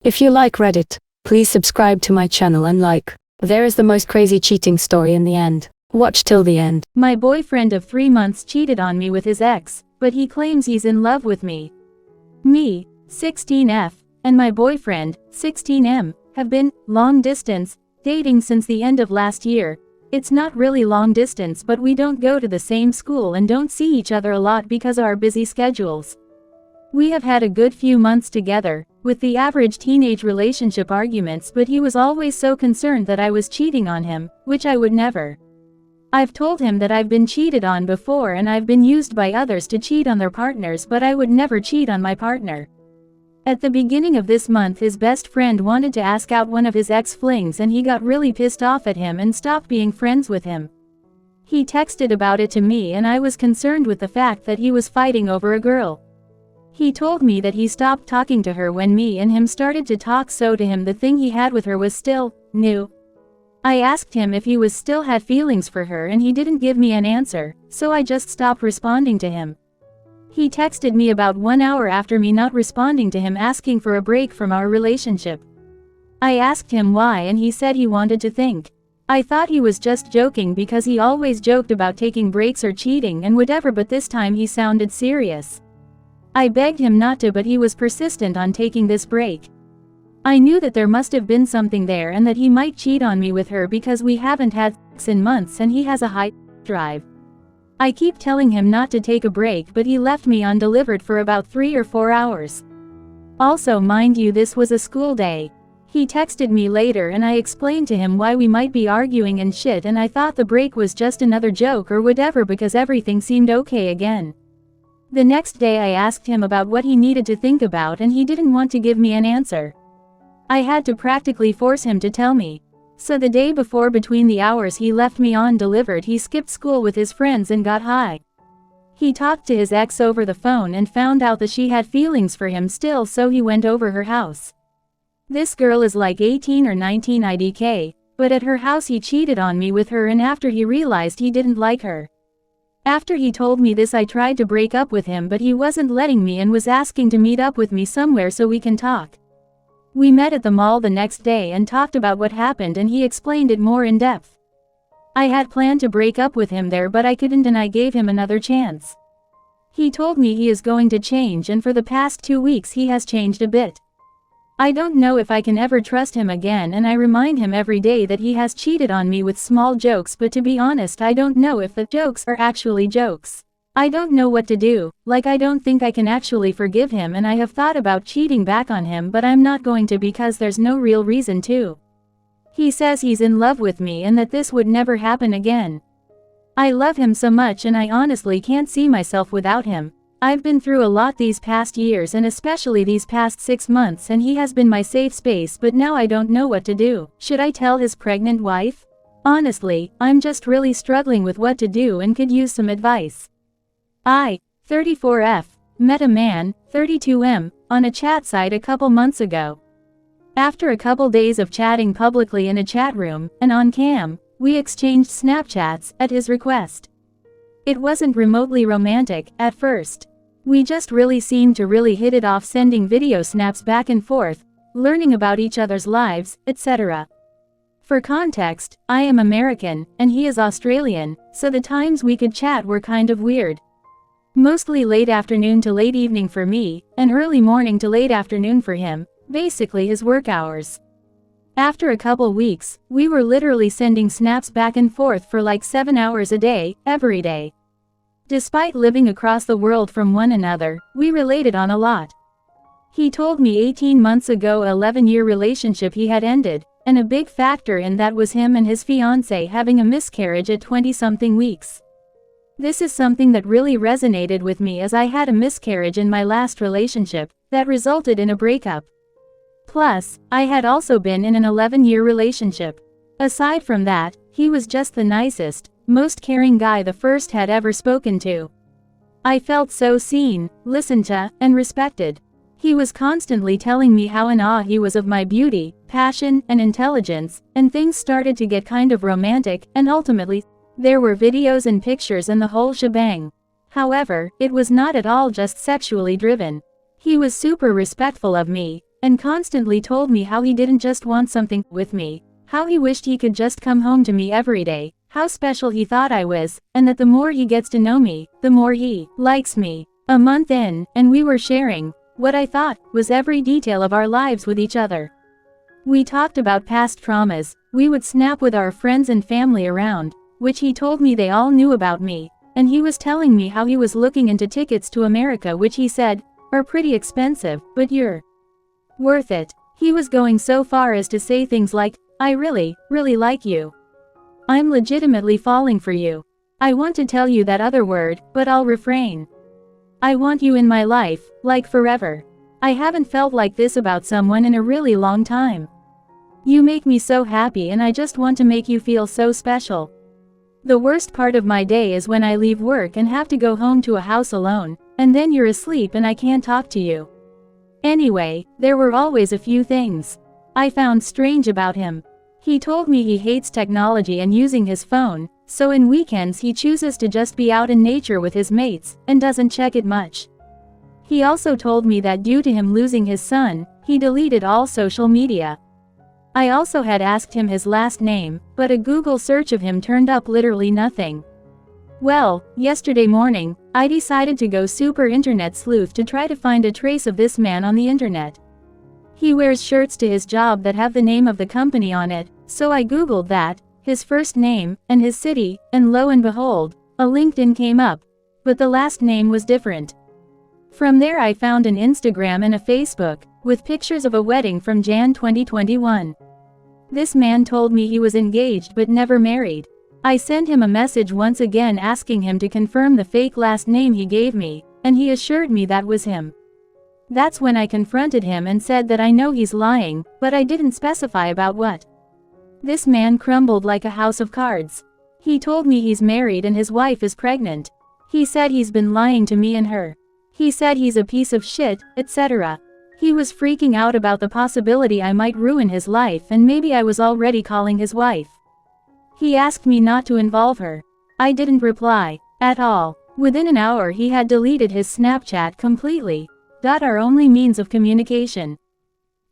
If you like Reddit, please subscribe to my channel and like. There is the most crazy cheating story in the end. Watch till the end. My boyfriend of 3 months cheated on me with his ex, but he claims he's in love with me. Me, 16F, and my boyfriend, 16M, have been long distance dating since the end of last year. It's not really long distance, but we don't go to the same school and don't see each other a lot because of our busy schedules. We have had a good few months together, with the average teenage relationship arguments, but he was always so concerned that I was cheating on him, which I would never. I've told him that I've been cheated on before and I've been used by others to cheat on their partners, but I would never cheat on my partner. At the beginning of this month, his best friend wanted to ask out one of his ex-flings and he got really pissed off at him and stopped being friends with him. He texted about it to me and I was concerned with the fact that he was fighting over a girl. He told me that he stopped talking to her when me and him started to talk, so to him the thing he had with her was still new. I asked him if he was still had feelings for her and he didn't give me an answer, so I just stopped responding to him. He texted me about 1 hour after me not responding to him, asking for a break from our relationship. I asked him why and he said he wanted to think. I thought he was just joking because he always joked about taking breaks or cheating and whatever, but this time he sounded serious. I begged him not to, but he was persistent on taking this break. I knew that there must have been something there and that he might cheat on me with her because we haven't had sex in months and he has a high drive. I keep telling him not to take a break, but he left me undelivered for about 3 or 4 hours. Also, mind you, this was a school day. He texted me later and I explained to him why we might be arguing and shit, and I thought the break was just another joke or whatever because everything seemed okay again. The next day I asked him about what he needed to think about and he didn't want to give me an answer. I had to practically force him to tell me. So the day before, between the hours he left me undelivered, he skipped school with his friends and got high. He talked to his ex over the phone and found out that she had feelings for him still, so he went over her house. This girl is like 18 or 19 IDK, but at her house he cheated on me with her, and after he realized he didn't like her. After he told me this, I tried to break up with him, but he wasn't letting me and was asking to meet up with me somewhere so we can talk. We met at the mall the next day and talked about what happened and he explained it more in depth. I had planned to break up with him there, but I couldn't and I gave him another chance. He told me he is going to change, and for the past 2 weeks he has changed a bit. I don't know if I can ever trust him again, and I remind him every day that he has cheated on me with small jokes, but to be honest, I don't know if the jokes are actually jokes. I don't know what to do, like I don't think I can actually forgive him, and I have thought about cheating back on him, but I'm not going to because there's no real reason to. He says he's in love with me and that this would never happen again. I love him so much and I honestly can't see myself without him. I've been through a lot these past years and especially these past 6 months, and he has been my safe space, but now I don't know what to do. Should I tell his pregnant wife? Honestly, I'm just really struggling with what to do and could use some advice. I, 34F, met a man, 32M, on a chat site a couple months ago. After a couple days of chatting publicly in a chat room, and on cam, we exchanged Snapchats, at his request. It wasn't remotely romantic, at first. We just really seemed to really hit it off, sending video snaps back and forth, learning about each other's lives, etc. For context, I am American, and he is Australian, so the times we could chat were kind of weird. Mostly late afternoon to late evening for me, and early morning to late afternoon for him, basically his work hours. After a couple weeks, we were literally sending snaps back and forth for like 7 hours a day, every day. Despite living across the world from one another, we related on a lot. He told me 18 months ago an 11-year relationship he had ended, and a big factor in that was him and his fiancée having a miscarriage at 20-something weeks. This is something that really resonated with me, as I had a miscarriage in my last relationship, that resulted in a breakup. Plus, I had also been in an 11-year relationship. Aside from that, he was just the nicest, most caring guy the first had ever spoken to. I felt so seen, listened to, and respected. He was constantly telling me how in awe he was of my beauty, passion, and intelligence, and things started to get kind of romantic, and ultimately, there were videos and pictures and the whole shebang. However, it was not at all just sexually driven. He was super respectful of me, and constantly told me how he didn't just want something with me, how he wished he could just come home to me every day, how special he thought I was, and that the more he gets to know me, the more he likes me. A month in, and we were sharing what I thought was every detail of our lives with each other. We talked about past traumas, we would snap with our friends and family around, which he told me they all knew about me, and he was telling me how he was looking into tickets to America, which he said are pretty expensive, but you're worth it. He was going so far as to say things like, I really, really like you. I'm legitimately falling for you. I want to tell you that other word, but I'll refrain. I want you in my life, like forever. I haven't felt like this about someone in a really long time. You make me so happy and I just want to make you feel so special. The worst part of my day is when I leave work and have to go home to a house alone, and then you're asleep and I can't talk to you. Anyway, there were always a few things I found strange about him. He told me he hates technology and using his phone, so in weekends he chooses to just be out in nature with his mates, and doesn't check it much. He also told me that due to him losing his son, he deleted all social media. I also had asked him his last name, but a Google search of him turned up literally nothing. Well, yesterday morning, I decided to go super internet sleuth to try to find a trace of this man on the internet. He wears shirts to his job that have the name of the company on it, so I googled that, his first name, and his city, and lo and behold, a LinkedIn came up. But the last name was different. From there I found an Instagram and a Facebook, with pictures of a wedding from Jan 2021. This man told me he was engaged but never married. I sent him a message once again asking him to confirm the fake last name he gave me, and he assured me that was him. That's when I confronted him and said that I know he's lying, but I didn't specify about what. This man crumbled like a house of cards. He told me he's married and his wife is pregnant. He said he's been lying to me and her. He said he's a piece of shit, etc. He was freaking out about the possibility I might ruin his life and maybe I was already calling his wife. He asked me not to involve her. I didn't reply at all. Within an hour he had deleted his Snapchat completely. Our only means of communication.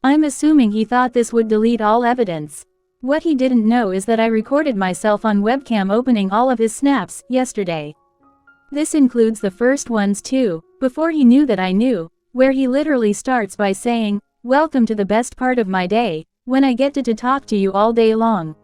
I'm assuming he thought this would delete all evidence. What he didn't know is that I recorded myself on webcam opening all of his snaps yesterday. This includes the first ones too, before he knew that I knew, where he literally starts by saying, "Welcome to the best part of my day, when I get to talk to you all day long."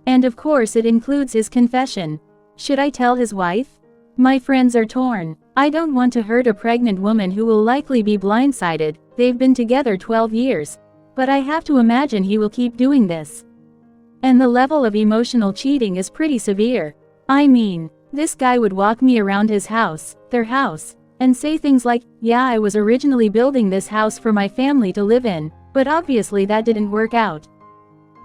And of course it includes his confession. Should I tell his wife? My friends are torn. I don't want to hurt a pregnant woman who will likely be blindsided. They've been together 12 years. But I have to imagine he will keep doing this. And the level of emotional cheating is pretty severe. I mean, this guy would walk me around his house, their house, and say things like, "Yeah, I was originally building this house for my family to live in, but obviously that didn't work out.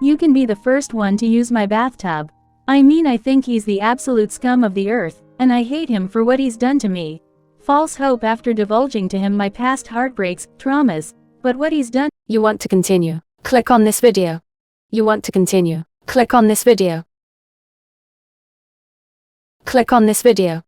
You can be the first one to use my bathtub." I mean, I think he's the absolute scum of the earth, and I hate him for what he's done to me. False hope after divulging to him my past heartbreaks, traumas, but what he's done. You want to continue? Click on this video. You want to continue? Click on this video. Click on this video.